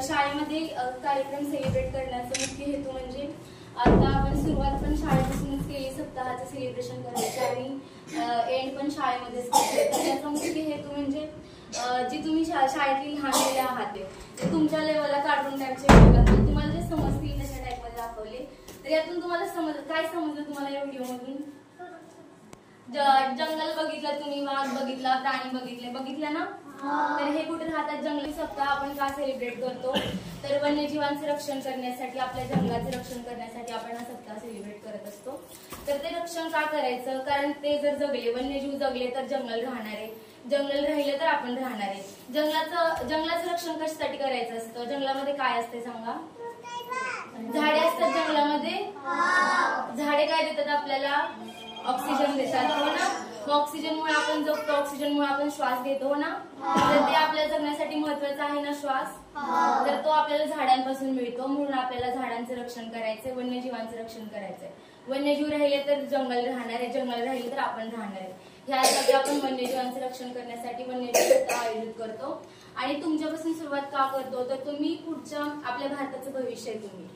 शाळेमध्ये कार्यक्रम सेलिब्रेट करण्याचा मुख्य हेतू म्हणजे आता आपण सुरुवात पण शाळेपासूनच केली, सप्ताहाचं सेलिब्रेशन करायचं आणि एंड पण शाळेमध्येच करायचं. त्याचा मुख्य हेतू म्हणजे जी तुम्ही शाळेतली लहान मुले आहात ते तुमच्या लेवलला काढून टाकचे तुम्हाला जे समजतील तशा टाईपमध्ये दाखवले. तर यातून तुम्हाला काय समजलं तुम्हाला या व्हिडिओमधून? जंगल बघितलं तुम्ही, वाघ बघितला, प्राणी बघितले ना. तर हे कुठे राहतात? जंगली सप्ताह आपण का सेलिब्रेट करतो? तर वन्यजीवांचे रक्षण करण्यासाठी, आपल्या जंगलाचे रक्षण करण्यासाठी आपण हा सप्ताह सेलिब्रेट करत असतो. तर ते रक्षण का करायचं? कारण ते जर जगले, वन्यजीव जगले तर जंगल राहणार आहे, जंगल राहिलं तर आपण राहणार आहे. जंगलाचं रक्षण कशासाठी करायचं असतं? जंगलामध्ये काय असते सांगा? झाडे असतात जंगलामध्ये. झाडे काय देतात आपल्याला? ऑक्सिजन देतात, हो ना. मग ऑक्सिजनमुळे आपण जगतो, ऑक्सिजनमुळे आपण श्वास घेतो, हो ना. तर ते आपल्या जगण्यासाठी महत्वाचं आहे ना श्वास. तर तो आपल्याला झाडांपासून मिळतो, म्हणून आपल्याला झाडांचं रक्षण करायचंय, वन्यजीवांचं रक्षण करायचंय. वन्यजीव राहिले तर जंगल राहणार आहे, जंगल राहिले तर आपण राहणार आहे. ह्यासाठी आपण वन्यजीवांचं रक्षण करण्यासाठी वन्यजीव सप्ताह आयोजित करतो. आणि तुमच्यापासून सुरुवात का करतो? तर तुम्ही पुढच्या आपल्या भारताचं भविष्य आहे.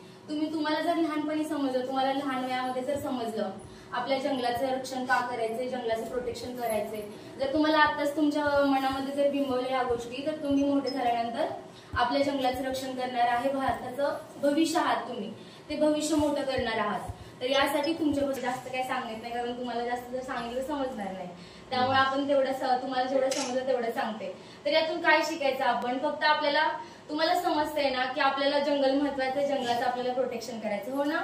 तुम्हाला जर लहानपणी समजलं, तुम्हाला लहान वयामध्ये जर समजलं आपल्या जंगलाचं रक्षण का करायचंय, जंगलाचं प्रोटेक्शन करायचंय, जर तुम्हाला आताच तुमच्या मनामध्ये जर बिंबवल्या ह्या गोष्टी, तर तुम्ही मोठे झाल्यानंतर आपल्या जंगलाचं रक्षण करणार आहे, भारताचं भविष्य आहात तुम्ही, ते भविष्य मोठं करणार आहात. तर यासाठी तुमच्याबद्दल जास्त काही सांगत नाही, कारण तुम्हाला जास्त जर सांगितलं समजणार नाही. त्यामुळे आपण तुम्हाला जेवढं समजलं तेवढं सांगते. तर यातून काय शिकायचं आपण? फक्त आपल्याला तुम्हाला समजतंय ना की आपल्याला जंगल महत्वाचं आहे, जंगलाचं आपल्याला प्रोटेक्शन करायचं, हो ना.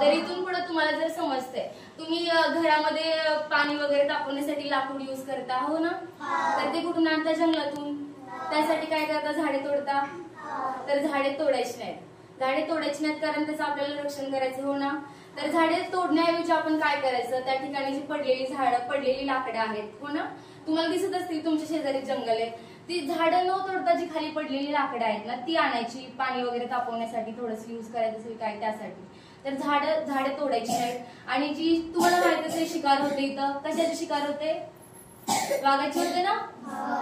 तर इथून पुढे तुम्हाला जर समजतंय, तुम्ही घरामध्ये पाणी वगैरे तापवण्यासाठी लाकूड यूज करता, हो ना. तर ते कुठून आणता? जंगलातून. त्यासाठी काय करता? झाडे तोडता. तर झाडे तोडायची नाहीत, कारण त्याचं आपल्याला रक्षण करायचं, हो ना. तर झाडे तोडण्याऐवजी आपण काय करायचं? त्या ठिकाणी जी पडलेली लाकडं आहेत, हो ना, तुम्हाला दिसत असतील तुमच्या शेजारी जंगल आहे, ती झाडं न तोडता जी खाली पडलेली लाकडं आहेत ना, ती आणायची, पाणी वगैरे तापवण्यासाठी थोडंसं यूज करायचं असेल काय त्यासाठी. तर झाडे तोडायची नाहीत. आणि जी तुम्हाला माहित असेल शिकार होते इथं, कशाची शिकार होते? वाघाची होते ना.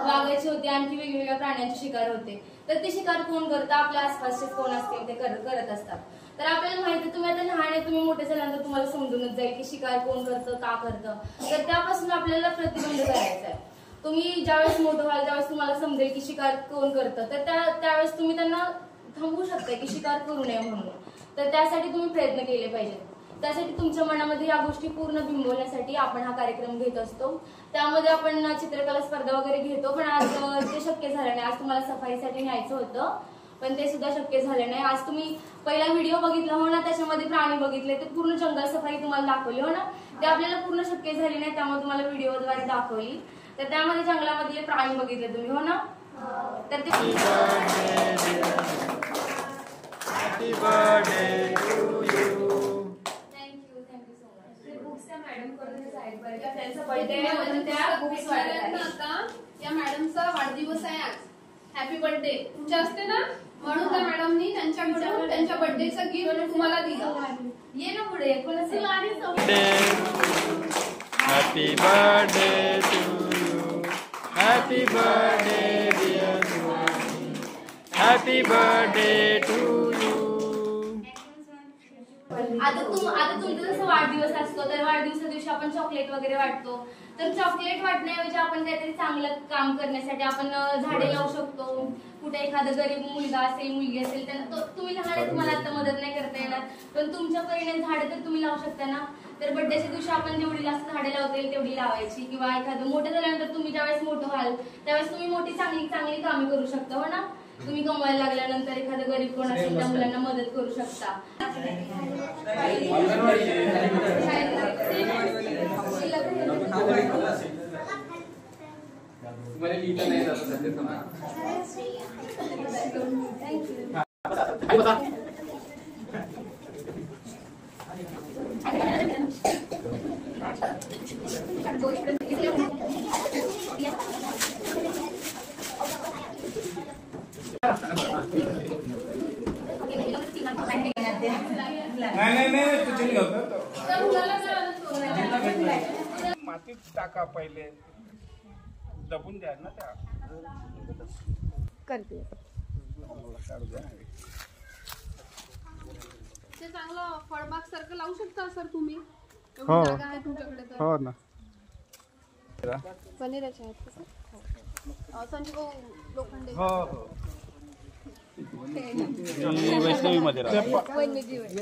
वाघाची होते, आणखी वेगवेगळ्या प्राण्यांची शिकार होते. तर ती शिकार कोण करतं? आपल्या आसपासचे कोण असतील ते करत असतात. तर आपल्याला माहिती, तुम्ही आता लहान आहे, तुम्ही मोठे झाल्यानंतर तुम्हाला समजूनच जाईल की शिकार कोण करतं, का करतं. तर त्यापासून आपल्याला प्रतिबंध करायचा आहे. तुम्ही ज्यावेळेस मोठं व्हाल त्यावेळेस तुम्हाला समजेल की शिकार कोण करतं, तर त्यावेळेस तुम्ही त्यांना थांबवू शकता की शिकार करू नये म्हणून. तर त्यासाठी तुम्ही प्रयत्न केले पाहिजेत. त्यासाठी तुमच्या मनामध्ये या गोष्टी पूर्ण बिंबवण्यासाठी आपण हा कार्यक्रम घेत असतो. त्यामध्ये आपण चित्रकला स्पर्धा वगैरे घेतो, पण आज ते शक्य झालं नाही. आज तुम्हाला सफाईसाठी न्यायचं होतं, पण ते सुद्धा शक्य झालं नाही. आज तुम्ही पहिला व्हिडिओ बघितला, हो ना, त्याच्यामध्ये प्राणी बघितले, ते पूर्ण जंगल सफारी तुम्हाला दाखवली, हो ना. ते आपल्याला पूर्ण शक्य झाली नाही, त्यामुळे तुम्हाला व्हिडिओद्वारे दाखवली. तर त्यामध्ये जंगलामधले प्राणी बघितले तुम्ही, हो ना. तर ते happy birthday to you. Thank you so much. ते बुक्स त्या मॅडम कडूनच आहेत बरं का, त्यांचा बर्थडे आहे म्हणून त्या बुक्स वाटतात आता. या मॅडमचा वाढदिवस आहे आज, हॅपी बर्थडे तुमच्या असते ना, म्हणून त्या मॅडमनी त्यांच्याकडून त्यांच्या बर्थडेचं गिफ्ट तुम्हाला दिलं. ये ना पुढे कोणाचं? Happy birthday to you, happy birthday dear Suhani, happy birthday to you. आता तुमचा जसं वाढदिवस असतो, तर वाढदिवसा दिवशी आपण चॉकलेट वगैरे वाटतो. तर चॉकलेट वाटण्याऐवजी आपण काहीतरी चांगलं काम करण्यासाठी आपण झाडे लावू शकतो. कुठे एखादा गरीब मुलगा असेल, मुलगी असेल, त्यांना तुम्ही लहान आहे, तुम्हाला आता मदत नाही करता येणार, पण तुमच्या परीने झाडे तर तुम्ही लावू शकता ना. तर बर्थडेच्या दिवशी आपण जेवढी जास्त झाडे लावता येईल तेवढी लावायची, किंवा एखादं मोठं झाल्यानंतर तुम्ही ज्यावेळेस मोठं व्हाल त्यावेळेस तुम्ही मोठी चांगली कामे करू शकता, हो ना. तुम्ही कमवायला लागल्यानंतर एखादं गरीब कोण असेल त्या मुलांना मदत करू शकता. नाही तुझे नाही होत. मातीत टाका पहिले, दबून द्या ना त्या. करते. ते चांगलं फळबाग सारखं लावू शकता सर तुम्ही. एवढी हो. जागा आहे तुमच्याकडे तर. हो ना. बनेराचे आहेत का सर? संजय भाऊ लोखंडे. हो हो मी वैष्णवीमध्ये राहतो. वन्यजीव आहे.